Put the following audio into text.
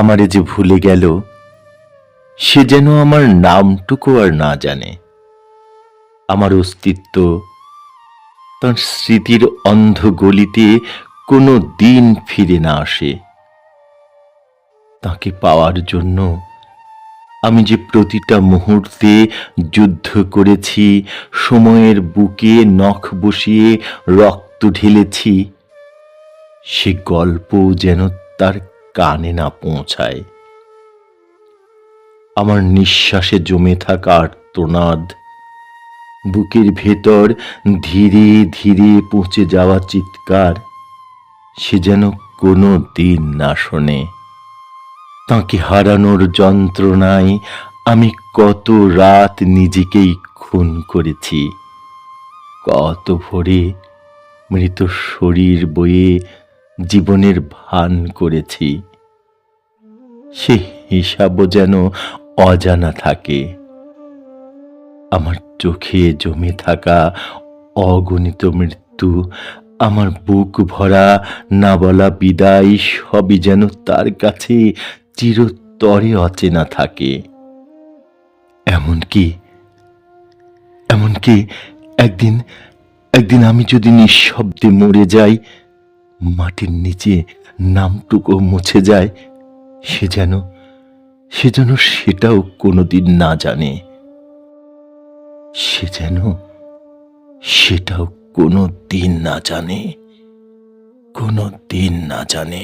আমারে যে ভুলে গেল, সে যেন আমার নামটুকু আর না জানে। আমার অস্তিত্ব তার স্মৃতির অন্ধ গলিতে কোনো দিন ফিরে না আসে। তাকে পাওয়ার জন্য আমি যে প্রতিটা মুহূর্তে যুদ্ধ করেছি, সময়ের বুকে নখ বসিয়ে রক্ত ঢেলেছি, সে গল্প যেন তার কানে না পৌঁছায়। আমার নিঃশ্বাসে জমে থাকা আর্তনাদ, বুকের ভেতর ধীরে ধীরে পৌঁছে যাওয়া চিৎকার, সে যেন কোনো দিন না শোনে। তাঁকে হারানোর যন্ত্রণায় আমি কত রাত নিজেকেই খুন করেছি, কত ভোরে মৃত শরীর বয়ে জীবনের ভান করেছি। সে হিসাবও যেন অজানা থাকে। আমার চোখে জমে থাকা অগণিত মৃত্যু, আমার বুক ভরা না বলা বিদায়, সবই যেন তার কাছে চিরতরে অচেনা থাকে। এমনকি এমনকি একদিন একদিন আমি যদি নিঃশব্দে মরে যাই, মাটির নিচে নামটুকু মুছে যায়, সে যেন সেটাও কোনোদিন না জানে। সে যেন সেটাও কোনো দিন না জানে, কোনো দিন না জানে।